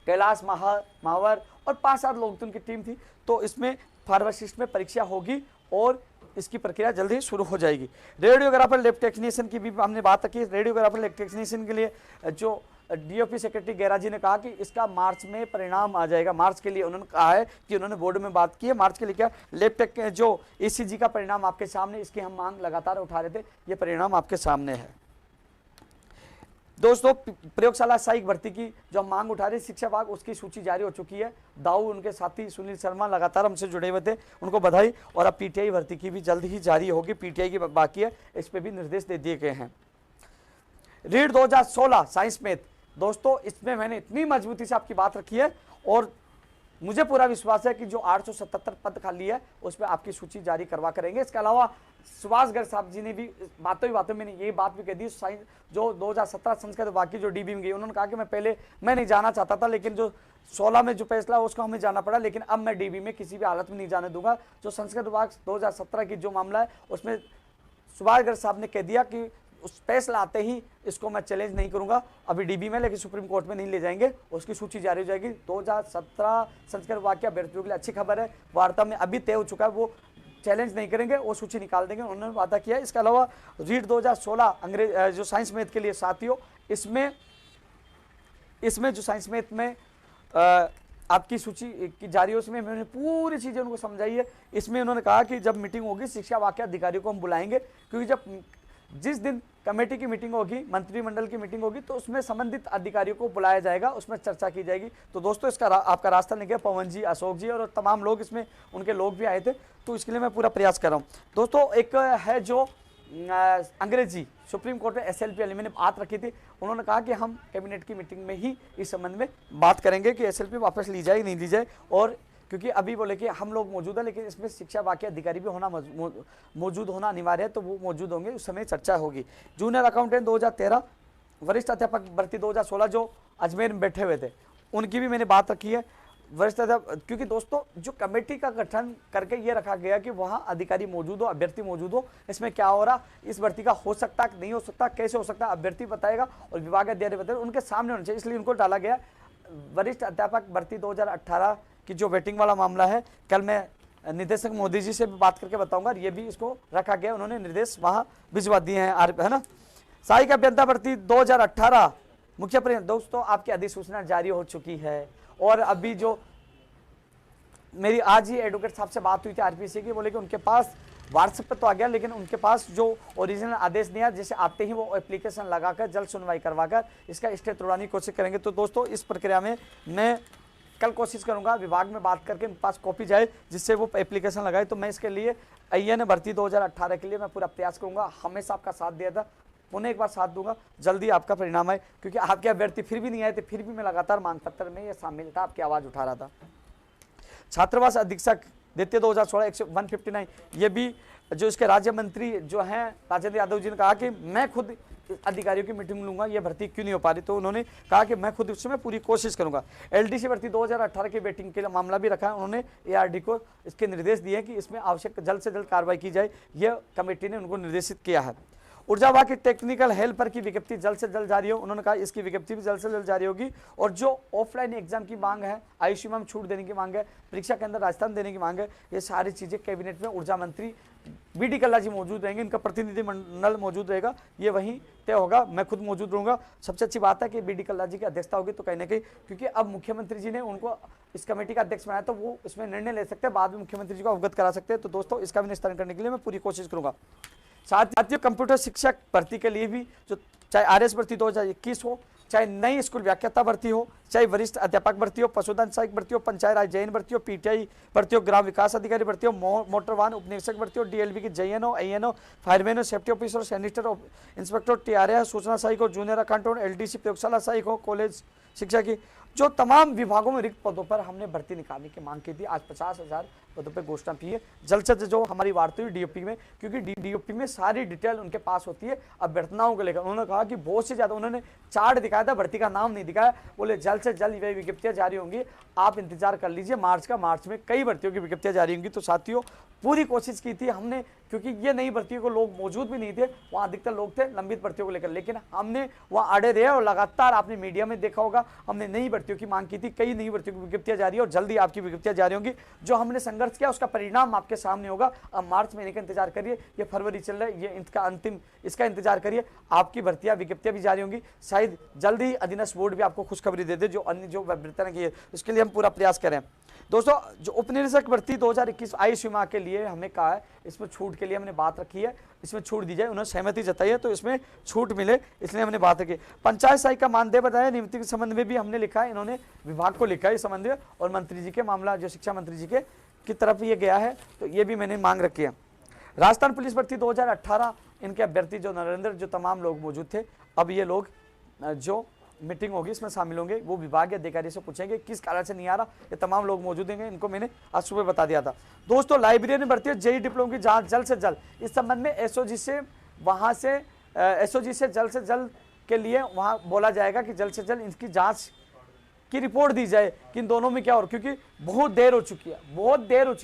कैलाश मावर और 5-7 लोग थे, उनकी टीम थी। तो इसमें फार्मासिस्ट में परीक्षा होगी और इसकी प्रक्रिया जल्दी शुरू हो जाएगी। रेडियोग्राफर लैब टेक्नीशियन की भी हमने बात रखी। रेडियोग्राफर लैब टेक्नीशियन के लिए जो डीओपी सेक्रेटरी गैरा जी ने कहा कि इसका मार्च में परिणाम आ जाएगा। मार्च के लिए उन्होंने कहा है कि उन्होंने बोर्ड में बात की है। मार्च के लिए क्या, लैब टेक जो ईसीजी का परिणाम आपके सामने, इसकी हम मांग लगातार उठा रहे थे, ये परिणाम आपके सामने है। दोस्तों, प्रयोगशाला सहायक भर्ती की जो हम मांग उठा रहे, शिक्षा विभाग, उसकी सूची जारी हो चुकी है। दाऊ, उनके साथी सुनील शर्मा लगातार हमसे जुड़े हुए थे, उनको बधाई। और अब पीटीआई भर्ती की भी जल्द ही जारी होगी, पीटीआई की बाकी है, इस पे भी निर्देश दे दिए गए हैं। रीट 2016 साइंस मैथ, दोस्तों इसमें मैंने इतनी मजबूती से आपकी बात रखी है और मुझे पूरा विश्वास है कि जो 877 पद खाली है उसमें आपकी सूची जारी करवा करेंगे। इसके अलावा सुभाष गर्ग साहब जी ने भी बातों ही बातों में ये बात भी कह दी, साइंस जो 2017 संस्कृत बाकी जो डीबी में गई, उन्होंने कहा कि मैं नहीं जाना चाहता था, लेकिन जो 16 में जो फैसला उसको हमें जाना पड़ा, लेकिन अब मैं डीबी में किसी भी हालत में नहीं जाने दूंगा। जो संस्कृत विभाग 2017 की जो मामला है उसमें सुभाष गर्ग साहब ने कह दिया कि उस फैसला आते ही इसको मैं चैलेंज नहीं करूंगा अभी डीबी में, लेकिन सुप्रीम कोर्ट में नहीं ले जाएंगे, उसकी सूची जारी हो जाएगी। 2017 संस्कृत विभाग के अभ्यर्थियों के लिए अच्छी खबर है, वार्ता में अभी तय हो चुका है, वो चैलेंज नहीं करेंगे, वो सूची निकाल देंगे, उन्होंने वादा किया। इसके अलावा रीट 2016 अंग्रेज जो साइंस मैथ के लिए साथियों, इसमें जो साइंस मैथ में आपकी सूची की जारी हो, उसमें मैंने पूरी चीजें उनको समझाई है। इसमें उन्होंने कहा कि जब मीटिंग होगी शिक्षा विभाग के अधिकारियों को हम बुलाएंगे, क्योंकि जिस दिन कमेटी की मीटिंग होगी, मंत्रिमंडल की मीटिंग होगी, तो उसमें संबंधित अधिकारियों को बुलाया जाएगा, उसमें चर्चा की जाएगी। तो दोस्तों इसका आपका रास्ता निकले, पवन जी, अशोक जी और तमाम लोग, इसमें उनके लोग भी आए थे, तो इसके लिए मैं पूरा प्रयास कर रहा हूँ। दोस्तों एक है जो अंग्रेजी सुप्रीम कोर्ट में SLP मैंने बात रखी थी, उन्होंने कहा कि हम कैबिनेट की मीटिंग में ही इस संबंध में बात करेंगे कि SLP वापस ली जाए नहीं ली जाए, और क्योंकि अभी बोले कि हम लोग मौजूद है, लेकिन इसमें शिक्षा विभाग के अधिकारी भी होना मौजूद होना अनिवार्य है, तो वो मौजूद होंगे, उस समय चर्चा होगी। जूनियर अकाउंटेंट 2013, वरिष्ठ अध्यापक भर्ती 2016 जो अजमेर में बैठे हुए थे, उनकी भी मैंने बात रखी है। वरिष्ठ क्योंकि दोस्तों जो कमेटी का गठन करके ये रखा गया कि वहां अधिकारी मौजूद हो, अभ्यर्थी मौजूद हो, इसमें क्या हो रहा, इस भर्ती का हो सकता नहीं हो सकता, कैसे हो सकता, अभ्यर्थी बताएगा और विभाग अधिकारी बताएगा, उनके सामने होना चाहिए, इसलिए उनको डाला गया। वरिष्ठ अध्यापक भर्ती 2018 की जो वेटिंग वाला मामला है, कल मैं निदेशक मोदी जी से भी बात करके बताऊंगा, ये भी इसको रखा गया, उन्होंने निर्देश वहां भिजवा दिए हैं, है ना। सहायक अभियंता भर्ती 2018 मुख्य दोस्तों आपकी अधिसूचना जारी हो चुकी है और अभी जो मेरी आज ही एडवोकेट साहब से बात हुई थी आरपीसी की, बोले कि उनके पास व्हाट्सएप पे तो आ गया लेकिन उनके पास जो ओरिजिनल आदेश नहीं आया, जैसे आते ही वो एप्लीकेशन लगाकर जल्द सुनवाई करवाकर इसका स्टे तोड़ाने की कोशिश करेंगे। तो दोस्तों इस प्रक्रिया में मैं कल कोशिश करूंगा विभाग में बात करके उनके पास कॉपी जाए जिससे वो एप्लीकेशन लगाए। तो मैं इसके लिए IAN भर्ती 2018 के लिए मैं पूरा प्रयास करूंगा, हमेशा आपका साथ दिया था, पुनः एक बार साथ दूंगा, जल्दी आपका परिणाम आए, क्योंकि आपके अभ्यर्थी फिर भी नहीं आए थे, फिर भी मैं लगातार मांग पत्र में ये शामिल था, आपकी आवाज उठा रहा था। छात्रावास अधीक्षक द्वितीय 2016 159, ये भी जो इसके राज्य मंत्री जो हैं राजेंद्र यादव जी ने कहा कि मैं खुद अधिकारियों की मीटिंग लूंगा, ये भर्ती क्यों नहीं हो पा रही, तो उन्होंने कहा कि मैं खुद उसमें पूरी कोशिश करूंगा। LDC भर्ती 2018 की वेटिंग के लिए मामला भी रखा है, उन्होंने ARD को इसके निर्देश दिए कि इसमें आवश्यक जल्द से जल्द कार्रवाई की जाए, यह कमेटी ने उनको निर्देशित किया है। ऊर्जा विभाग की टेक्निकल हेल्पर की विज्ञप्ति जल्द से जल्द जारी हो, उन्होंने कहा इसकी विज्ञप्ति भी जल्द से जल्द जारी होगी। और जो ऑफलाइन एग्जाम की मांग है, आयुष्मान में छूट देने की मांग है, परीक्षा के अंदर राजस्थान देने की मांग है, ये सारी चीजें कैबिनेट में ऊर्जा मंत्री BD कल्ला जी मौजूद रहेंगे, इनका प्रतिनिधिमंडल मौजूद रहेगा, ये वहीं तय होगा, मैं खुद मौजूद रहूंगा। सबसे अच्छी बात है कि BD कल्ला जी की अध्यक्षता होगी, तो कहीं ना कहीं क्योंकि अब मुख्यमंत्री जी ने उनको इस कमेटी का अध्यक्ष बनाया, तो वो इसमें निर्णय ले सकते हैं, बाद में मुख्यमंत्री जी को अवगत करा सकते हैं। तो दोस्तों इसका भी निस्तारण करने के लिए मैं पूरी कोशिश करूंगा। साथियों कंप्यूटर शिक्षक भर्ती के लिए भी जो चाहे RS भर्ती 2021 हो, चाहे नई स्कूल व्याख्याता भर्ती हो, चाहे वरिष्ठ अध्यापक भर्ती हो, पशुधन सहायक भर्ती हो, पंचायत राज JN भर्ती हो, PTI भर्ती हो, ग्राम विकास अधिकारी भर्ती हो, मोटर वाहन उपनिरीक्षक भर्ती हो, DLV की JN हो, IN हो, फायरमैन हो, safety officer, senator inspector, TRA, सूचना सहायक हो, जूनियर अकाउंटेंट, LDC प्रयोगशाला सहायक हो, कॉलेज शिक्षा की जो तमाम विभागों में रिक्त पदों पर हमने भर्ती निकालने की मांग की थी। आज 50,000 पदों पर घोषणा की है। जल्द से जो हमारी वार्ता हुई DOP में, क्योंकि DOP में सारी डिटेल उनके पास होती है अभ्यर्थियों को लेकर। उन्होंने कहा कि बहुत से ज्यादा, उन्होंने चार्ट दिखाया था, भर्ती का नाम नहीं दिखाया, बोले जल्द से जल्द ये विज्ञप्तियां जारी होंगी, आप इंतजार कर लीजिए मार्च में कई भर्तियों की विज्ञप्तियां जारी होंगी। तो साथियों पूरी कोशिश की थी हमने, क्योंकि ये नई भर्तियों को लोग मौजूद भी नहीं थे, वहां अधिकतर लोग थे लंबित भर्तियों को लेकर, लेकिन हमने वहां अड़े रहे और लगातार आपने मीडिया में देखा होगा हमने नई भर्तियों की मांग की थी, कई नई भर्तियों की विज्ञप्तियां जारी है और जल्दी आपकी विज्ञप्तियां जारी होंगी। जो हमने संघर्ष किया उसका परिणाम आपके सामने होगा। अब मार्च महीने का इंतजार करिए, ये फरवरी चल रहा है, ये इसका अंतिम, इसका इंतजार करिए, आपकी भर्तियां विज्ञप्तियां भी जारी होंगी। शायद जल्दी अधीनस्थ बोर्ड भी आपको खुशखबरी दे दे, जो अन्य जो भर्तियां की है उसके लिए हम पूरा प्रयास करें। दोस्तों जो उपनिरीक्षक भर्ती 2021 आयुष विमा के लिए हमने कहा है, इसमें छूट के लिए हमने बात रखी है, इसमें छूट दी जाए, उन्होंने सहमति जताई है, तो इसमें छूट मिले इसलिए हमने बात रखी। पंचायत सहायक का मानदेय बताया नियुक्ति के संबंध में भी हमने लिखा है, इन्होंने विभाग को लिखा है इस संबंध में, और मंत्री जी के मामला जो शिक्षा मंत्री जी के की तरफ ये गया है, तो ये भी मैंने मांग रखी है। राजस्थान पुलिस भर्ती 2018 इनके अभ्यर्थी जो नरेंद्र, जो तमाम लोग मौजूद थे, अब ये लोग जो मीटिंग होगी इसमें शामिल होंगे, वो विभाग के अधिकारी से पूछेंगे किस कारण से नहीं आ रहा, ये तमाम लोग मौजूद हैं, इनको मैंने आज सुबह बता दिया था। दोस्तों लाइब्रेरी भर्ती है, JEE डिप्लोमा की जांच जल्द से जल्द, इस संबंध में SOG से वहां से SOG से जल्द के लिए वहां बोला जाएगा कि जल्द से जल्द इनकी जांच की रिपोर्ट दी जाए कि इन दोनों में क्या हो, क्योंकि बहुत देर हो चुकी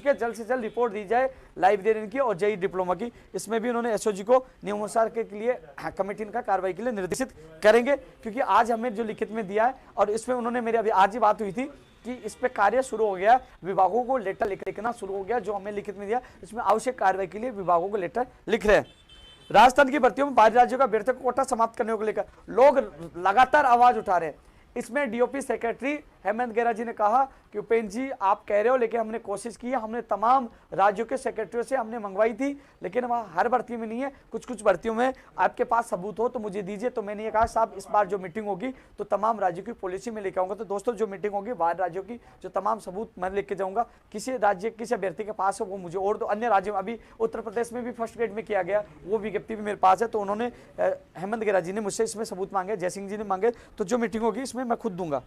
है, जल्द से जल्द रिपोर्ट दी जाए लाइब्रेरियन की और JEE डिप्लोमा की। इसमें भी उन्होंने SOG को नियमानुसार के लिए कमेटी का कार्रवाई के लिए निर्देशित करेंगे, क्योंकि आज हमें जो लिखित में दिया है और इसमें उन्होंने, मेरी अभी आज ही बात हुई थी कि इस पे कार्य शुरू हो गया, विभागों को लेटर लिखना शुरू हो गया, जो हमें लिखित में दिया इसमें आवश्यक कार्रवाई के लिए विभागों को लेटर लिख रहे हैं। राजस्थान की भर्तियों में बाहरी राज्यों का अभ्यर्थियों को कोटा समाप्त करने को लेकर लोग लगातार आवाज उठा रहे हैं। इसमें DOP सेक्रेटरी हेमंत गेरा जी ने कहा कि उपेंद्र जी आप कह रहे हो, लेकिन हमने कोशिश की है, हमने तमाम राज्यों के सेक्रेटरियों से हमने मंगवाई थी, लेकिन वहाँ हर भर्ती में नहीं है, कुछ भर्तियों में आपके पास सबूत हो तो मुझे दीजिए। तो मैंने ये कहा साहब इस बार जो मीटिंग होगी तो तमाम राज्यों की पॉलिसी में लेके आऊंगा। तो दोस्तों जो मीटिंग होगी बाहर राज्यों की जो तमाम सबूत मैं लेके जाऊंगा, किसी राज्य किसी अभ्यर्थी के पास है वो मुझे, और तो अन्य राज्यों में अभी उत्तर प्रदेश में भी फर्स्ट ग्रेड में किया गया, वो विज्ञप्ति भी मेरे पास है। तो उन्होंने हेमंत गेरा जी ने मुझसे इसमें सबूत मांगे, जयसिंह जी ने मांगे, तो जो मीटिंग होगी इसमें मैं खुद दूंगा।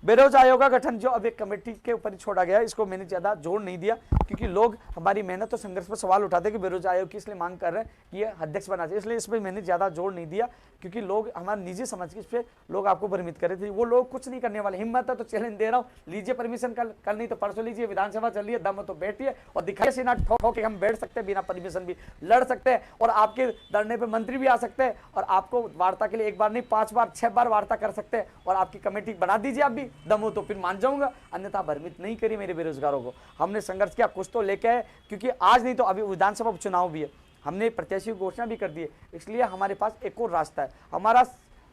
बेरोजगार आयोग का गठन जो अब एक कमेटी के ऊपर ही छोड़ा गया, इसको मैंने ज्यादा जोर नहीं दिया क्योंकि लोग हमारी मेहनत और संघर्ष पर सवाल उठाते हैं कि बेरोजगार आयोग की इसलिए मांग कर रहे हैं कि ये अध्यक्ष बना चाहिए, इसलिए इसमें मैंने ज्यादा जोर नहीं दिया क्योंकि लोग हमारे निजी समझ के इस पे लोग आपको भ्रमित कर रहे थे। वो लोग कुछ नहीं करने वाले, हिम्मत है तो चैलेंज दे रहा हूँ, लीजिए परमिशन, कल नहीं तो परसों लीजिए, विधानसभा चल रही है, दम तो बैठिए और दिखाइए सीना ठोक के हम बैठ सकते हैं, बिना परमिशन भी लड़ सकते हैं और आपके धरने पे मंत्री भी आ सकते हैं और आपको वार्ता के लिए एक बार नहीं 5 बार 6 बार वार्ता कर सकते हैं और आपकी कमेटी बना दीजिए, आप भी दम हो तो फिर मान जाऊंगा, अन्यथा भ्रमित नहीं करिए मेरे बेरोजगारों को। हमने संघर्ष किया, कुछ तो लेके आए, क्योंकि आज नहीं तो अभी विधानसभा उपचुनाव भी है, हमने प्रत्याशी की घोषणा भी कर दी है, इसलिए हमारे पास एक और रास्ता है। हमारा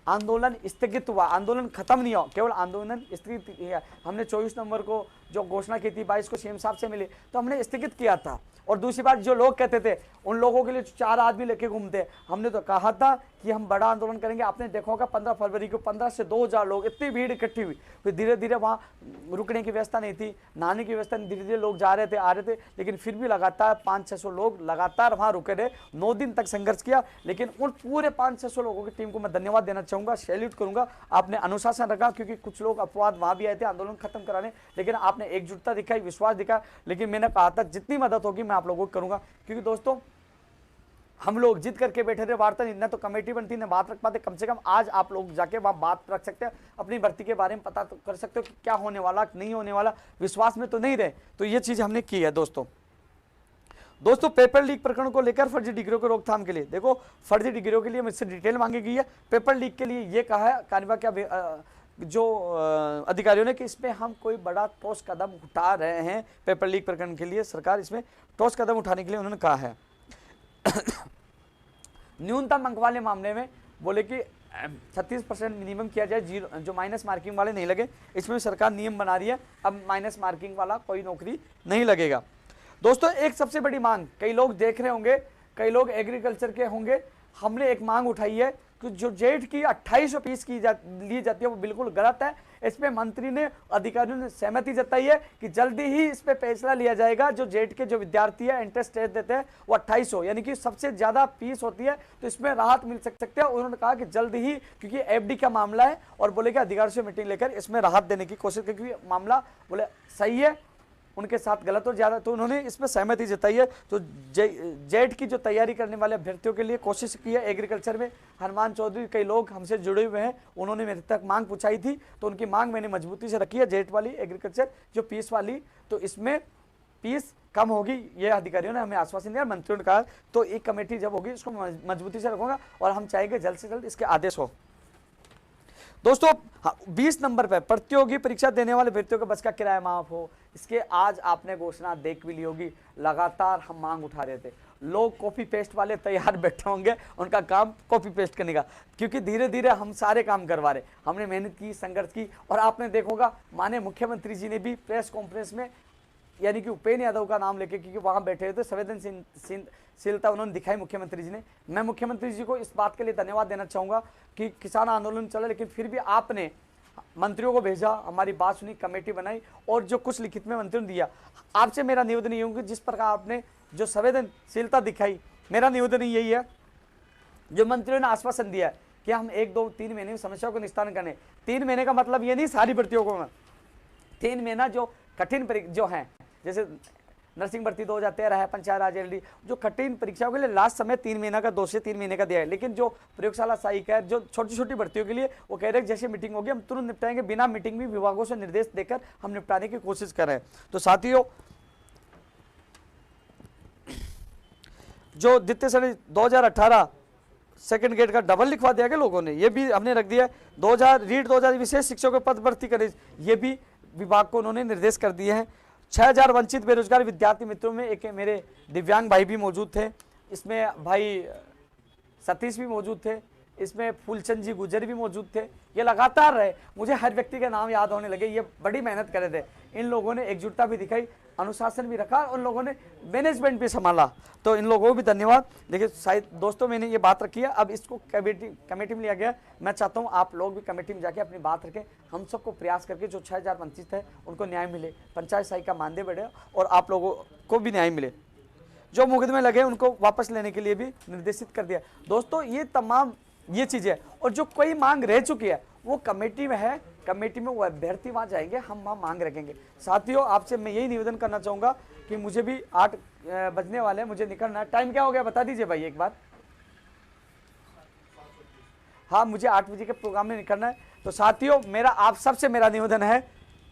आंदोलन स्थगित हुआ, आंदोलन खत्म नहीं हुआ, केवल आंदोलन स्थगित किया। हमने 24 नवंबर को जो घोषणा की थी, 22 को सीएम साहब से मिले तो हमने स्थगित किया था। और दूसरी बात, जो लोग कहते थे उन लोगों के लिए 4 आदमी लेके घूमते, हमने तो कहा था कि हम बड़ा आंदोलन करेंगे। आपने देखा होगा 15 फरवरी को 15 से 2000 लोग, इतनी भीड़ इकट्ठी हुई, फिर धीरे धीरे वहाँ रुकने की व्यवस्था नहीं थी, नहाने की व्यवस्था नहीं, धीरे धीरे लोग जा रहे थे, आ रहे थे, लेकिन फिर भी लगातार 500-600 लोग लगातार वहाँ रुके रहे, 9 दिन तक संघर्ष किया। लेकिन उन पूरे 500-600 लोगों की टीम को मैं धन्यवाद देना चाहूँगा, सैल्यूट करूँगा। आपने अनुशासन रखा, क्योंकि कुछ लोग अपवाद वहाँ भी आए थे आंदोलन खत्म कराने, लेकिन आपने एकजुटता दिखाई, विश्वास दिखाया। लेकिन मैंने कहा था जितनी मदद होगी मैं आप लोगों को करूँगा, क्योंकि दोस्तों हम लोग जिद करके बैठे थे, वार्ता न तो कमेटी बनती न बात रख पाते। कम से कम आज आप लोग जाके वहाँ बात रख सकते हैं, अपनी भर्ती के बारे में पता तो कर सकते हो कि क्या होने वाला नहीं होने वाला, विश्वास में तो नहीं रहे। तो ये चीज़ हमने की है। दोस्तों पेपर लीक प्रकरण को लेकर फर्जी डिग्रियों की रोकथाम के लिए, देखो फर्जी डिग्रियों के लिए मुझसे डिटेल मांगी गई है। पेपर लीक के लिए ये कहा है कार्यवाही क्या जो अधिकारियों ने कि इसमें हम कोई बड़ा ठोस कदम उठा रहे हैं, पेपर लीक प्रकरण के लिए सरकार इसमें ठोस कदम उठाने के लिए उन्होंने कहा है। न्यूनतम अंक वाले मामले में बोले कि 36% मिनिमम किया जाए, जीरो जो माइनस मार्किंग वाले नहीं लगे, इसमें सरकार नियम बना रही है, अब माइनस मार्किंग वाला कोई नौकरी नहीं लगेगा। दोस्तों एक सबसे बड़ी मांग, कई लोग देख रहे होंगे, कई लोग एग्रीकल्चर के होंगे, हमने एक मांग उठाई है कि जो जेट की 2800 फीस ली जाती है वो बिल्कुल गलत है। इसमें मंत्री ने, अधिकारियों ने सहमति जताई है कि जल्दी ही इस पे फैसला लिया जाएगा। जो जेट के जो विद्यार्थी है इंटरेस्ट रेट देते हैं वो 2800, यानी कि सबसे ज्यादा फीस होती है, तो इसमें राहत मिल सकती है। उन्होंने कहा कि जल्दी ही, क्योंकि एफडी का मामला है और बोले कि अधिकारियों से मीटिंग लेकर इसमें राहत देने की कोशिश की, क्योंकि मामला बोले सही है, उनके साथ गलत और ज्यादा, तो उन्होंने इसमें सहमति जताई है। तो जेट की जो तैयारी करने वाले अभ्यर्थियों के लिए कोशिश की है एग्रीकल्चर में। हनुमान चौधरी, कई लोग हमसे जुड़े हुए हैं, उन्होंने मेरे तक मांग पूछाई थी, तो उनकी मांग मैंने मजबूती से रखी है। जेट वाली एग्रीकल्चर जो फीस वाली, तो इसमें फीस कम होगी, ये अधिकारियों ने हमें आश्वासन दिया, मंत्रियों ने कहा। तो एक कमेटी जब होगी इसको मजबूती से रखूंगा और हम चाहेंगे जल्द से जल्द इसके आदेश हो। दोस्तों 20 नंबर पर प्रतियोगी परीक्षा देने वाले व्यक्तियों के बस का किराया माफ हो, इसके आज आपने घोषणा देख भी ली होगी। लगातार हम मांग उठा रहे थे, लोग कॉपी पेस्ट वाले तैयार बैठे होंगे, उनका काम कॉपी पेस्ट करने का, क्योंकि धीरे धीरे हम सारे काम करवा रहे। हमने मेहनत की, संघर्ष की, और आपने देखोगा माननीय मुख्यमंत्री जी ने भी प्रेस कॉन्फ्रेंस में, यानी कि उपेंद्र यादव का नाम लेके, क्योंकि वहां बैठे थे, संवेदनशीलता उन्होंने दिखाई मुख्यमंत्री जी ने। मैं मुख्यमंत्री जी को इस बात के लिए धन्यवाद देना चाहूंगा कि किसान आंदोलन चला, लेकिन फिर भी आपने मंत्रियों को भेजा, हमारी बात सुनी, कमेटी बनाई, और जो कुछ लिखित में मंत्रियों ने दिया, आपसे मेरा निवेदन ये होगा, जिस प्रकार आपने जो संवेदनशीलता दिखाई, मेरा निवेदन यही है, जो मंत्रियों ने आश्वासन दिया कि हम 1, 2, 3 महीने में समस्याओं को निस्तारण करने। 3 महीने का मतलब ये नहीं सारी भर्तियों को, 3 महीना जो कठिन जो है, जैसे नर्सिंग भर्ती 2013 है, पंचायत राज एलडी, जो कठिन परीक्षाओं के लिए लास्ट समय 3 महीना का, 2 से 3 महीने का दिया है। लेकिन जो प्रयोगशाला सहायक है, जो छोटी छोटी भर्तियों के लिए, वो कह रहे हैं जैसे मीटिंग होगी हम तुरंत निपटाएंगे, बिना मीटिंग भी विभागों से निर्देश देकर हम निपटाने की कोशिश कर रहे हैं। तो साथियों, जो द्वितीय श्रेणी 2018 सेकंड ग्रेड का डबल लिखवा दिया गया लोगों ने, ये भी हमने रख दिया। 2000 विशेष शिक्षकों के पद भर्ती करें, ये भी विभाग को उन्होंने निर्देश कर दिए हैं। 6000 वंचित बेरोजगार विद्यार्थी मित्रों में एक मेरे दिव्यांग भाई भी मौजूद थे, इसमें भाई सतीश भी मौजूद थे, इसमें फूलचंद जी गुजर भी मौजूद थे। ये लगातार रहे, मुझे हर व्यक्ति के नाम याद होने लगे, ये बड़ी मेहनत कर रहे थे। इन लोगों ने एकजुटता भी दिखाई, अनुशासन भी रखा, उन लोगों ने मैनेजमेंट भी संभाला, तो इन लोगों को भी धन्यवाद। देखिए शायद दोस्तों मैंने ये बात रखी है, अब इसको कमेटी में लिया गया। मैं चाहता हूँ आप लोग भी कमेटी में जाके अपनी बात रखें, हम सबको प्रयास करके जो 6000 वंचित है उनको न्याय मिले, पंचायत सहायक का मानदेय बढ़े और आप लोगों को भी न्याय मिले। जो मुकदमे लगे उनको वापस लेने के लिए भी निर्देशित कर दिया। दोस्तों ये तमाम ये चीज़ें, और जो कोई मांग रह चुकी है वो कमेटी में है, कमेटी में वो अभ्यर्थी वहाँ जाएंगे, हम वहाँ मांग रखेंगे। साथियों, आपसे मैं यही निवेदन करना चाहूँगा कि मुझे भी 8 बजने वाले हैं, मुझे निकलना है। टाइम क्या हो गया बता दीजिए भाई एक बार। हाँ, मुझे 8 बजे के प्रोग्राम में निकलना है। तो साथियों, मेरा आप सबसे मेरा निवेदन है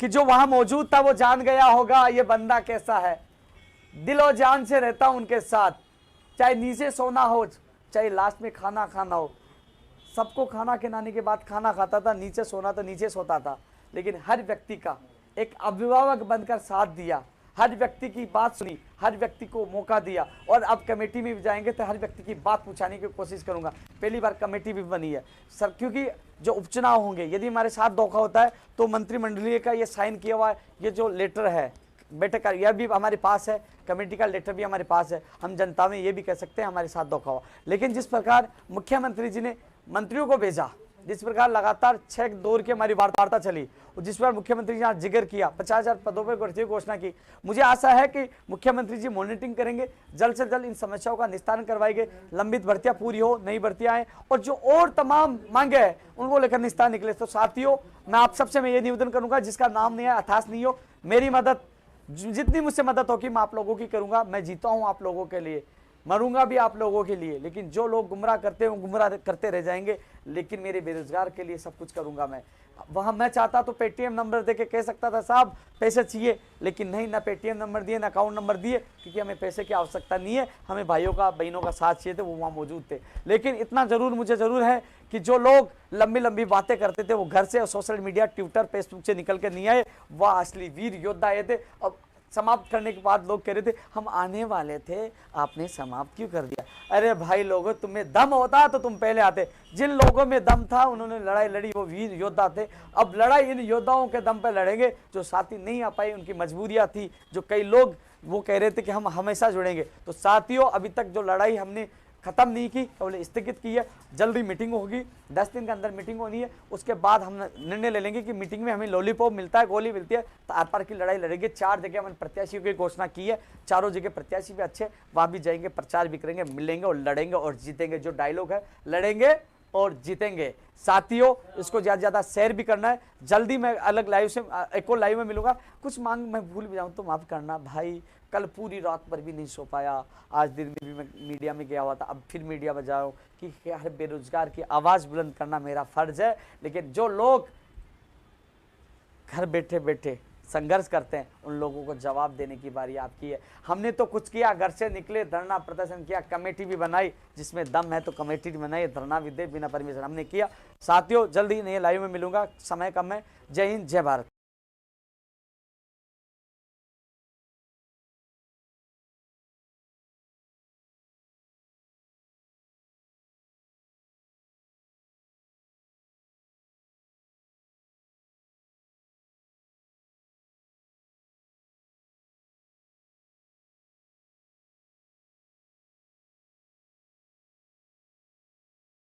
कि जो वहाँ मौजूद था वो जान गया होगा ये बंदा कैसा है। दिलो जान से रहता हूँ उनके साथ, चाहे नीचे सोना हो, चाहे लास्ट में खाना खाना हो। सबको खाना खिलाने के बाद खाना खाता था, नीचे सोना तो नीचे सोता था, लेकिन हर व्यक्ति का एक अभिभावक बनकर साथ दिया, हर व्यक्ति की बात सुनी, हर व्यक्ति को मौका दिया। और अब कमेटी में भी जाएंगे तो हर व्यक्ति की बात पूछाने की कोशिश करूंगा। पहली बार कमेटी भी बनी है सर, क्योंकि जो उपचुनाव होंगे यदि हमारे साथ धोखा होता है तो मंत्रिमंडलीय का ये साइन किया हुआ ये जो लेटर है बैठक का, यह भी हमारे पास है, कमेटी का लेटर भी हमारे पास है। हम जनता में ये भी कह सकते हैं हमारे साथ धोखा हुआ। लेकिन जिस प्रकार मुख्यमंत्री जी ने मंत्रियों को भेजा, जिस प्रकार लगातार 6 दौर की हमारी वार्ता चली, और जिस प्रकार मुख्यमंत्री जी ने जिक्र किया 50,000 पदों पर भर्ती की घोषणा की, मुझे आशा है कि मुख्यमंत्री जी मॉनिटरिंग करेंगे, जल्द से जल्द इन समस्याओं का निस्तारण करवाएंगे, लंबित भर्तियां पूरी हो, नई भर्तियां आए और जो और तमाम मांगे हैं उनको लेकर निस्तारण निकले। तो साथियों, मैं आप सबसे मैं ये निवेदन करूंगा, जिसका नाम नहीं है अथास नहीं हो, मेरी मदद जितनी मुझसे मदद होगी मैं आप लोगों की करूंगा। मैं जीता हूं आप लोगों के लिए, मरूंगा भी आप लोगों के लिए, लेकिन जो लोग गुमराह करते हैं वो गुमराह करते रह जाएंगे। लेकिन मेरे बेरोजगार के लिए सब कुछ करूंगा मैं। वहां मैं चाहता तो पेटीएम नंबर देके कह सकता था साहब पैसे चाहिए, लेकिन नहीं, ना पेटीएम नंबर दिए ना अकाउंट नंबर दिए, क्योंकि हमें पैसे की आवश्यकता नहीं है, हमें भाइयों का बहनों का साथ चाहिए थे, वो वहाँ मौजूद थे। लेकिन इतना जरूर मुझे जरूर है कि जो लोग लंबी लंबी बातें करते थे वो घर से और सोशल मीडिया ट्विटर फेसबुक से निकल के नहीं आए, वह असली वीर योद्धा आए थे। अब समाप्त करने के बाद लोग कह रहे थे हम आने वाले थे, आपने समाप्त क्यों कर दिया। अरे भाई लोगों, तुम्हें दम होता तो तुम पहले आते। जिन लोगों में दम था उन्होंने लड़ाई लड़ी, वो वीर योद्धा थे। अब लड़ाई इन योद्धाओं के दम पर लड़ेंगे। जो साथी नहीं आ पाए उनकी मजबूरियां थी, जो कई लोग वो कह रहे थे कि हम हमेशा जुड़ेंगे। तो साथियों, अभी तक जो लड़ाई हमने खत्म नहीं की, केवल स्थगित की है। जल्दी मीटिंग होगी, 10 दिन के अंदर मीटिंग होनी है। उसके बाद हम निर्णय ले लेंगे कि मीटिंग में हमें लॉलीपॉप मिलता है, गोली मिलती है, तो आर पार की लड़ाई लड़ेंगे। 4 जगह हमने प्रत्याशियों की घोषणा की है, चारों जगह प्रत्याशी भी अच्छे, वहां भी जाएंगे, प्रचार भी करेंगे, मिलेंगे और लड़ेंगे और जीतेंगे। जो डायलॉग है, लड़ेंगे और जीतेंगे। साथियों, इसको ज्यादा ज्यादा शेयर भी करना है। जल्दी मैं अलग लाइव से एक और लाइव में मिलूंगा। कुछ मांग मैं भूल भी जाऊं तो माफ करना भाई, कल पूरी रात पर भी नहीं सो पाया, आज दिन में भी मैं मीडिया में गया हुआ था, अब फिर मीडिया बजा रहा हूँ कि हर बेरोजगार की आवाज़ बुलंद करना मेरा फर्ज है। लेकिन जो लोग घर बैठे बैठे संघर्ष करते हैं उन लोगों को जवाब देने की बारी आपकी है। हमने तो कुछ किया, घर से निकले, धरना प्रदर्शन किया, कमेटी भी बनाई, जिसमें दम है तो कमेटी भी बनाई, धरना भी दे बिना परमिशन हमने किया। साथियों, जल्दी नए लाइव में मिलूंगा, समय कम है। जय हिंद, जय भारत।